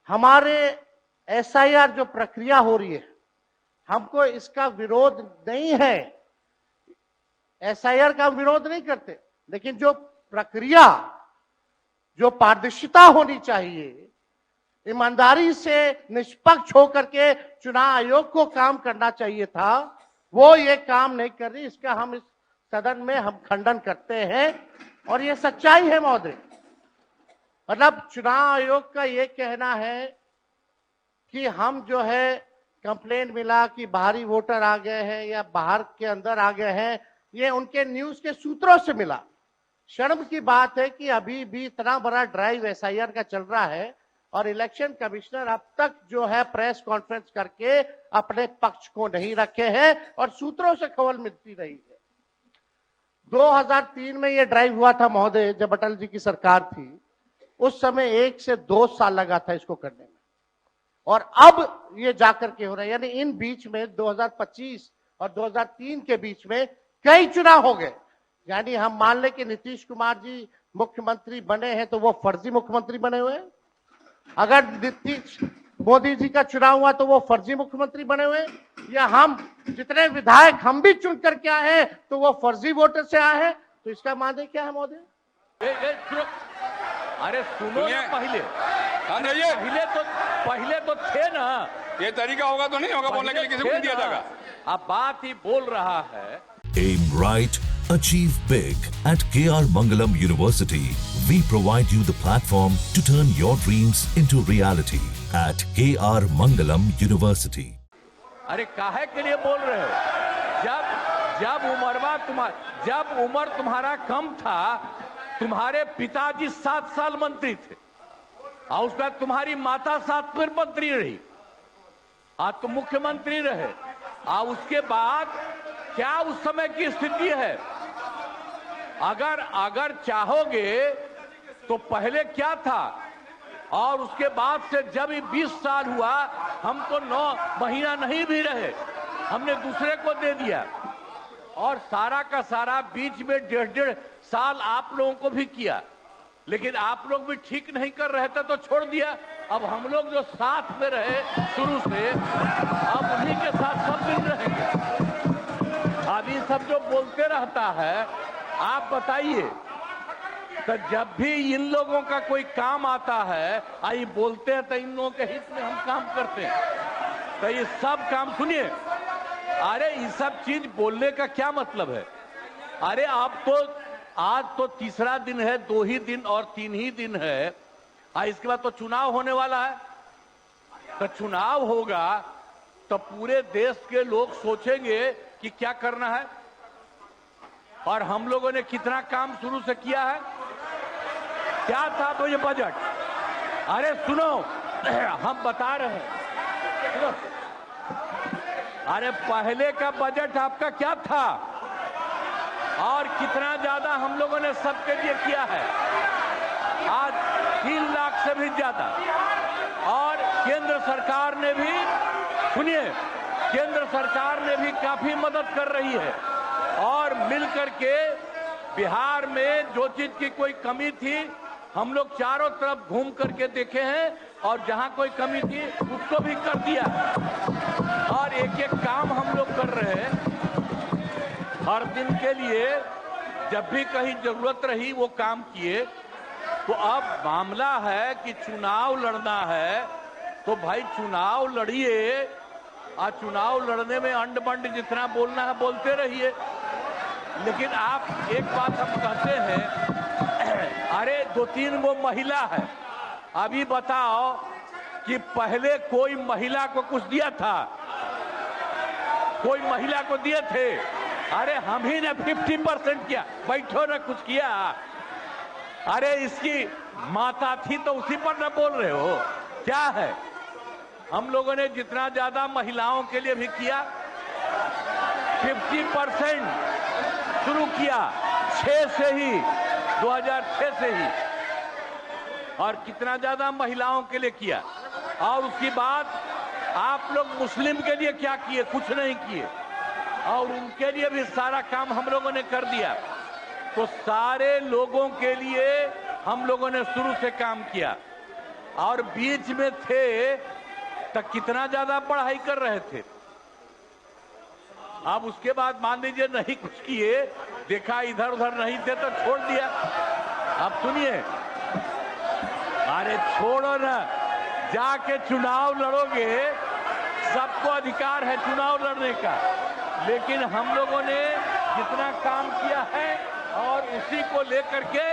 हमारे एसआईआर जो प्रक्रिया हो रही है, हमको इसका विरोध नहीं है। एसआईआर का विरोध नहीं करते, लेकिन जो प्रक्रिया, जो पारदर्शिता होनी चाहिए, ईमानदारी से निष्पक्ष होकर के चुनाव आयोग को काम करना चाहिए था, वो ये काम नहीं कर रही। इसका हम इस सदन में हम खंडन करते हैं और ये सच्चाई है महोदय। मतलब चुनाव आयोग का ये कहना है कि हम जो है कंप्लेंट मिला कि बाहरी वोटर आ गए हैं या बाहर के अंदर आ गए हैं, ये उनके न्यूज के सूत्रों से मिला। शर्म की बात है कि अभी भी इतना बड़ा ड्राइव एसआईआर का चल रहा है और इलेक्शन कमिश्नर अब तक जो है प्रेस कॉन्फ्रेंस करके अपने पक्ष को नहीं रखे हैं और सूत्रों से खबर मिलती रही है। 2003 में यह ड्राइव हुआ था महोदय, जब अटल जी की सरकार थी। उस समय 1 से 2 साल लगा था इसको करने में, और अब ये जाकर के हो रहा है। यानी इन बीच में 2025 और 2003 के बीच में कई चुनाव हो गए। यानी हम मान लें कि नीतीश कुमार जी मुख्यमंत्री बने हैं तो वो फर्जी मुख्यमंत्री बने हुए हैं। अगर नीतीश मोदी जी का चुनाव हुआ तो वो फर्जी मुख्यमंत्री बने हुए हैं, या हम जितने विधायक हम भी चुन करके आए हैं तो वो फर्जी वोटर से आए हैं। तो इसका माने क्या है महोदय? अरे सुनो ना, पहले तो थे ना। ये तरीका होगा तो नहीं होगा बोलने के लिए, किसी को नहीं दिया जाएगा। अब बात ही बोल रहा है। Aim right, achieve big. At KR Mangalam University, we provide you the platform to turn your dreams into reality. At KR Mangalam University. अरे काहे के लिए बोल रहे हो? जब उम्र तुम्हारा कम था, तुम्हारे पिताजी 7 साल मंत्री थे और उसके बाद तुम्हारी माता 7 फिर मंत्री रही, आज तुम मुख्यमंत्री रहे। और उसके बाद क्या उस समय की स्थिति है? अगर चाहोगे तो पहले क्या था और उसके बाद से जब 20 साल हुआ, हम तो 9 महीना नहीं भी रहे, हमने दूसरे को दे दिया। और सारा का सारा बीच में 1.5 साल आप लोगों को भी किया, लेकिन आप लोग भी ठीक नहीं कर रहे थे तो छोड़ दिया। अब हम लोग जो साथ में रहे शुरू से, अब उन्हीं के साथ सब दिन रहेंगे। अब ये सब जो बोलते रहता है, आप बताइए, तो जब भी इन लोगों का कोई काम आता है, आई बोलते हैं तो इन लोगों के हित में हम काम करते हैं। तो ये सब काम सुनिए, अरे ये सब चीज बोलने का क्या मतलब है? अरे आप तो आज तो तीसरा दिन है, 2 ही दिन और 3 ही दिन है, इसके बाद तो चुनाव होने वाला है। तो चुनाव होगा तो पूरे देश के लोग सोचेंगे कि क्या करना है, और हम लोगों ने कितना काम शुरू से किया है। क्या था तो ये बजट? अरे सुनो, हम बता रहे हैं, सुनो। अरे पहले का बजट आपका क्या था और कितना ज्यादा हम लोगों ने सबके लिए किया है? आज 3 लाख से भी ज्यादा। और केंद्र सरकार ने भी, सुनिए, केंद्र सरकार ने भी काफी मदद कर रही है। और मिलकर के बिहार में जो चीज की कोई कमी थी, हम लोग चारों तरफ घूम करके देखे हैं और जहां कोई कमी थी उसको भी कर दिया। और एक एक काम हम लोग कर रहे हैं हर दिन के लिए। जब भी कहीं जरूरत रही वो काम किए। तो अब मामला है कि चुनाव लड़ना है तो भाई चुनाव लड़िए, और चुनाव लड़ने में अंड बंड जितना बोलना है बोलते रहिए। लेकिन आप एक बात हम कहते हैं, अरे 2-3 वो महिला है, अभी बताओ कि पहले कोई महिला को कुछ दिया था? कोई महिला को दिए थे? अरे हम ही ने 50% किया। बैठो ना, कुछ किया? अरे इसकी माता थी तो उसी पर ना बोल रहे हो? क्या है? हम लोगों ने जितना ज्यादा महिलाओं के लिए भी किया, 50% शुरू किया 6 से ही, 2006 से ही। और कितना ज्यादा महिलाओं के लिए किया। और उसके बाद आप लोग मुस्लिम के लिए क्या किए? कुछ नहीं किए। और उनके लिए भी सारा काम हम लोगों ने कर दिया। तो सारे लोगों के लिए हम लोगों ने शुरू से काम किया। और बीच में थे तो कितना ज्यादा पढ़ाई कर रहे थे। अब उसके बाद मान लीजिए नहीं कुछ किए, देखा इधर उधर नहीं थे तो छोड़ दिया। अब सुनिए, अरे छोड़ो ना, जाके चुनाव लड़ोगे, सबको अधिकार है चुनाव लड़ने का, लेकिन हम लोगों ने जितना काम किया है और उसी को लेकर के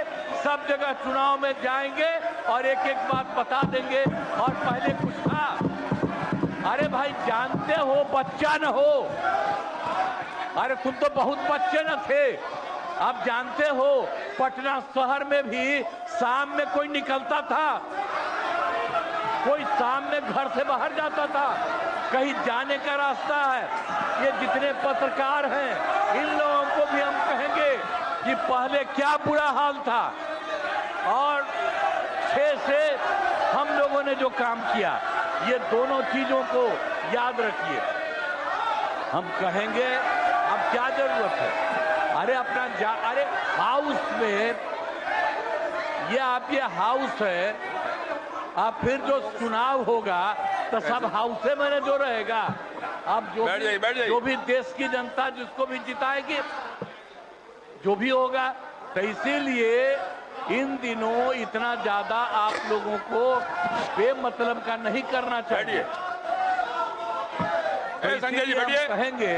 सब जगह चुनाव में जाएंगे और एक एक बात बता देंगे। और पहले कुछ था, अरे भाई जानते हो बच्चा न हो, अरे तुम तो बहुत बच्चे न थे। अब जानते हो पटना शहर में भी शाम में कोई निकलता था, कोई शाम में घर से बाहर जाता था, कहीं जाने का रास्ता है। ये जितने पत्रकार हैं इन लोगों को भी हम कहेंगे कि पहले क्या बुरा हाल था और 6 से हम लोगों ने जो काम किया, ये दोनों चीजों को याद रखिए। हम कहेंगे अब क्या जरूरत है, अरे अपना अरे हाउस में ये हाउस है, अब फिर जो चुनाव होगा तो सब हाउसे में जो रहेगा। अब जो भी देश की जनता जिसको भी जिताएगी, जो भी होगा, तो इसीलिए इन दिनों इतना ज्यादा आप लोगों को बेमतलब का नहीं करना चाहिए। संजय जी बैठिए। कहेंगे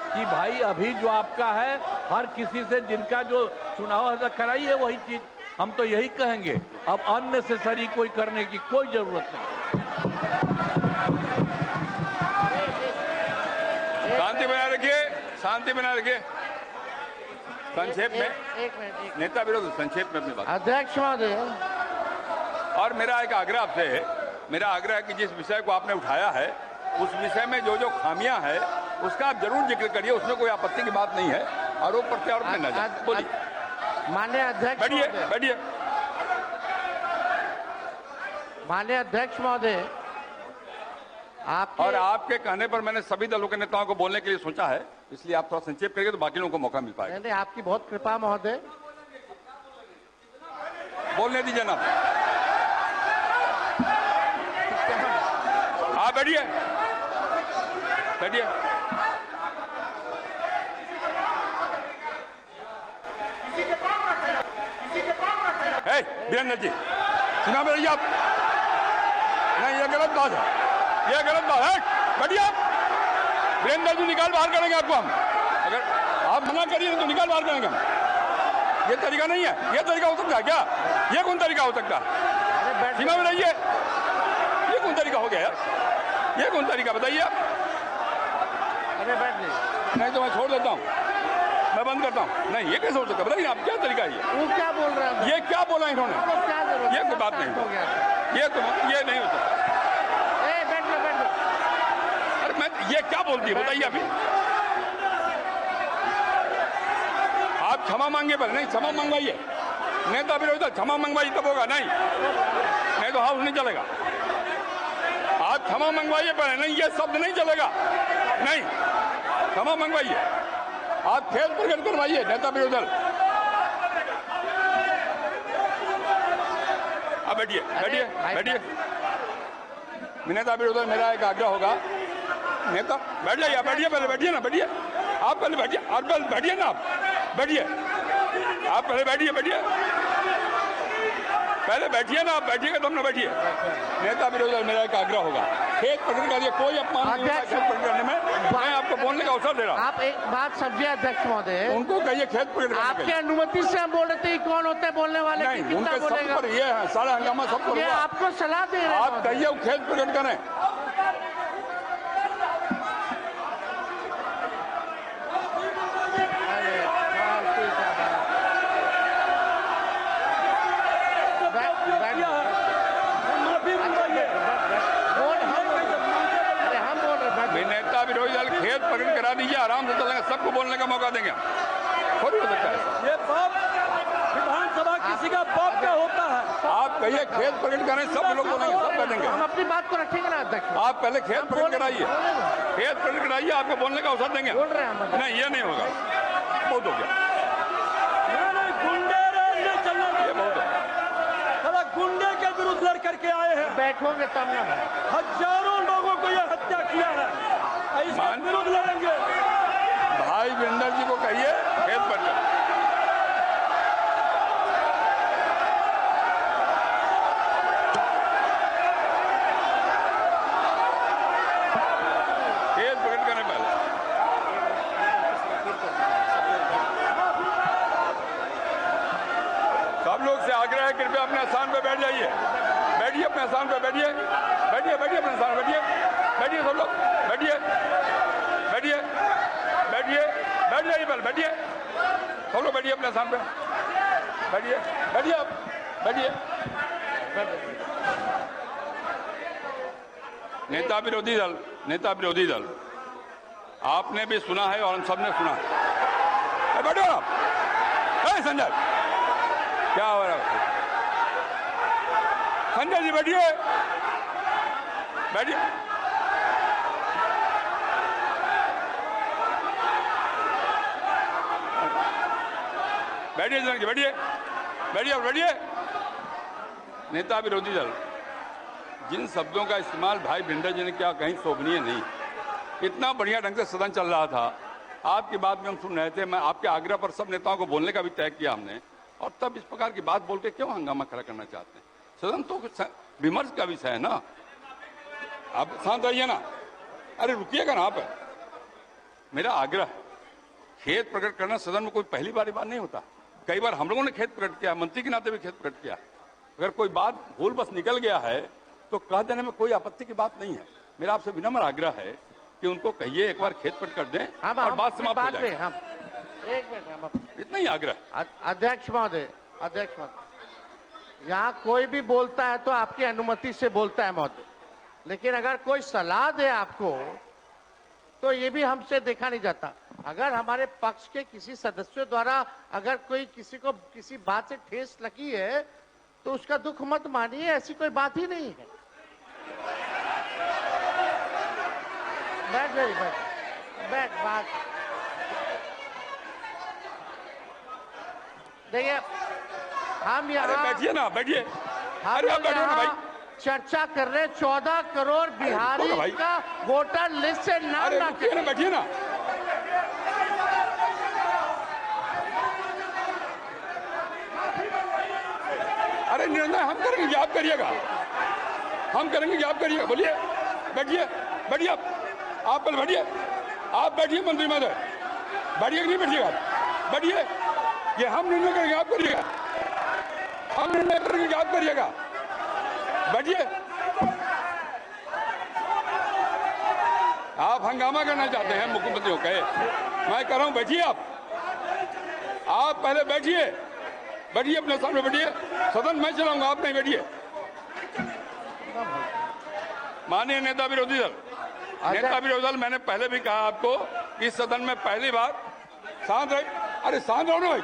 कि भाई अभी जो आपका है, हर किसी से जिनका जो चुनाव कराइए वही चीज, हम तो यही कहेंगे। अब अननेसेसरी कोई करने की कोई जरूरत नहीं। शांति बनाए रखिए, शांति बनाए रखिए। संक्षेप में एक मिनट नेता विरोध, संक्षेप में अपनी बात। अध्यक्ष महोदय, और मेरा एक आग्रह आपसे है, मेरा आग्रह है कि जिस विषय को आपने उठाया है उस विषय में जो जो खामियां हैं उसका आप जरूर जिक्र करिए, उसमें कोई आपत्ति की बात नहीं है। आरोप प्रत्यारोप में न जाए। बोलिए। माननीय अध्यक्ष बैठिए महोदय, बैठिए। माननीय अध्यक्ष महोदय, और आपके कहने पर मैंने सभी दलों के नेताओं को बोलने के लिए सोचा है, इसलिए आप थोड़ा संक्षेप करिए तो बाकी लोगों को मौका मिल पाएगा। नहीं, आपकी बहुत कृपा महोदय। बोलने दीजिए ना, आप बैठिए बैठिए। वीरेंद्र जी सुना मेरी आप, नहीं ये गलत बात है, ये गलत बात है। बैठिए आप, वीरेंद्र जी निकाल बाहर करेंगे आपको हम, अगर आप मना करिए तो निकाल बाहर करेंगे हम। ये तरीका नहीं है, ये तरीका हो सकता है क्या? ये कौन तरीका हो सकता है? सीमा में रहिए, ये कौन तरीका हो गया यार? ये कौन तरीका बताइए आप? अरे बैठ जाइए। नहीं तो मैं छोड़ देता हूँ, मैं बंद करता हूँ। नहीं ये कैसे हो सकता है बताइए आप, क्या तरीका है ये? वो क्या बोल रहे हैं? ये क्या बोला इन्होंने? क्या जरूरत? ये कोई बात नहीं हो गया। ये नहीं हो सकता। बैठ लो। अरे मैं ये क्या बोलती है बताइए अभी? आप क्षमा मांगे पर नहीं, क्षमा मंगवाइए। नेता विरोधी क्षमा मंगवाइए तब होगा, नहीं तो हाउस नहीं चलेगा। आप क्षमा मंगवाइए पर नहीं, ये शब्द नहीं चलेगा। नहीं, क्षमा मंगवाइए, आप खेल प्रकट करवाइए नेता विरोधी दल। अब बैठिए बैठिए बैठिए। नेता विरोधी दल मेरा एक आग्रह होगा, नेता बैठ जाइए, बैठिए पहले, बैठिए ना, बैठिए आप पहले, बैठिए और पहले बैठिए ना, आप बैठिए, आप पहले बैठिए, पहले बैठिए ना, आप बैठिएगा तब ना बैठिए। नेता विरोधी दल मेरा एक आग्रह होगा, खेत प्रकट करिए, कोई अपमान नहीं होगा खेत प्रकट करने में। मैं आपको बोलने का अवसर दे रहा हूँ। आप एक बात समझिए अध्यक्ष महोदय, उनको कहिए खेत प्रकट करने आपके अनुमति से हम बोल रहे थे कौन होते हैं बोलने वाले? नहीं, उनके सब पर ये है, सारा हंगामा सबको ये आपको सलाह दे रहे हैं। आप कहिए वो खेत प्रकट करें। नेता विरोधी दल खेत प्रकट करा दीजिए, आराम से चलेंगे, सबको बोलने का मौका देंगे। थोड़ी हो सकता है ये बाप विधानसभा किसी का बाप क्या होता है? आप कहिए खेत प्रकट करें, सब लोग बोलेंगे, सब बैठेंगे। हम अपनी बात को रखेंगे ना अध्यक्ष। आप पहले खेत प्रकट कराइए, खेत प्रकट कराइए, आपको बोलने का अवसर देंगे। बोल रहे हैं हम। नहीं ये नहीं होगा, बहुत हो गया, गुंडे नहीं चलने, ये बहुत हो गया। गुंडे के विरुद्ध लड़ करके आए बैठोगे तब ना भाई। हजारों लोगों को यह हत्या किया है, ऐसा विरोध लड़ेंगे। भाई वीरेंद्र जी को कहिए खेत पर चलो। खेत पकड़ करने पहले सब लोग से आग्रह है, कृपया अपने स्थान पे बैठ जाइए। बैठिए अपने स्थान पे, बैठिए बैठिए बैठिए अपने स्थान पे बैठिए। बैठिए सब लोग, बैठिए बैठिए बैठिए बैठ जाइए पहले, बैठिए सब लोग, बैठिए अपने स्थान पे, बैठिए बैठिए आप बैठिए। नेता विरोधी दल आपने भी सुना है और हम सब ने सुना है। बैठो आप। संजय क्या हो रहा है? संजय जी बैठिए बैठिए। बैठिए बैठिए बैठिए बैठिए। नेता विरोधी दल, जिन शब्दों का इस्तेमाल भाई भिंडर जी ने किया कहीं शोभनीय नहीं। इतना बढ़िया ढंग से सदन चल रहा था, आपकी बात में हम सुन रहे थे। मैं आपके आग्रह पर सब नेताओं को बोलने का भी तय किया हमने, और तब इस प्रकार की बात बोल के क्यों हंगामा खड़ा करना चाहते हैं? सदन तो विमर्श का विषय है ना। आप शांत रहिए ना। अरे रुकिएगा ना आप। मेरा आग्रह है, खेद प्रकट करना सदन में कोई पहली बार नहीं होता। कई बार हम लोगों ने खेद प्रकट किया, मंत्री के नाते भी खेद प्रकट किया। अगर कोई बात भूल बस निकल गया है तो कह देने में कोई आपत्ति की बात नहीं है। मेरा आपसे विनम्र आग्रह है कि उनको कहिए एक बार खेद प्रकट कर दें और बात समाप्त हो जाए। एक मिनट, इतना ही आग्रह। अध्यक्ष महोदय, यहाँ कोई भी बोलता है तो आपकी अनुमति से बोलता है महोदय, लेकिन अगर कोई सलाह दे आपको तो ये भी हमसे देखा नहीं जाता। अगर हमारे पक्ष के किसी सदस्यों द्वारा अगर कोई किसी को किसी बात से ठेस लगी है तो उसका दुख मत मानिए, ऐसी कोई बात ही नहीं है। बैठ बात देखिए, हम यहाँ बैठिए ना, बैठिए। अरे आप बैठो ना भाई। चर्चा कर रहे 14 करोड़ बिहारी का वोटर लिस्ट से नाम ना करें। बैठिए ना। अरे निर्णय हम करेंगे कि आप करिएगा? हम करेंगे कि आप करिएगा? बोलिए। बैठिए बैठिए आप पहले बैठिए। आप बैठिए मंत्री महोदय, बैठिए कि नहीं बैठिएगा? बैठिए। ये हम निर्णय करेंगे, आप करिएगा? हम निर्णय करेंगे कि आप करिएगा? बैठिए। आप हंगामा करना चाहते हैं मुख्यमंत्री को कहे, मैं कह रहा हूं बैठिए। आप पहले बैठिए, बैठिए अपने सामने बैठिए। सदन मैं चलाऊंगा, आप नहीं, बैठिए। माननीय नेता विरोधी दल, मैंने पहले भी कहा आपको, इस सदन में पहली बार शांत रहे। अरे शांत रहो ना भाई।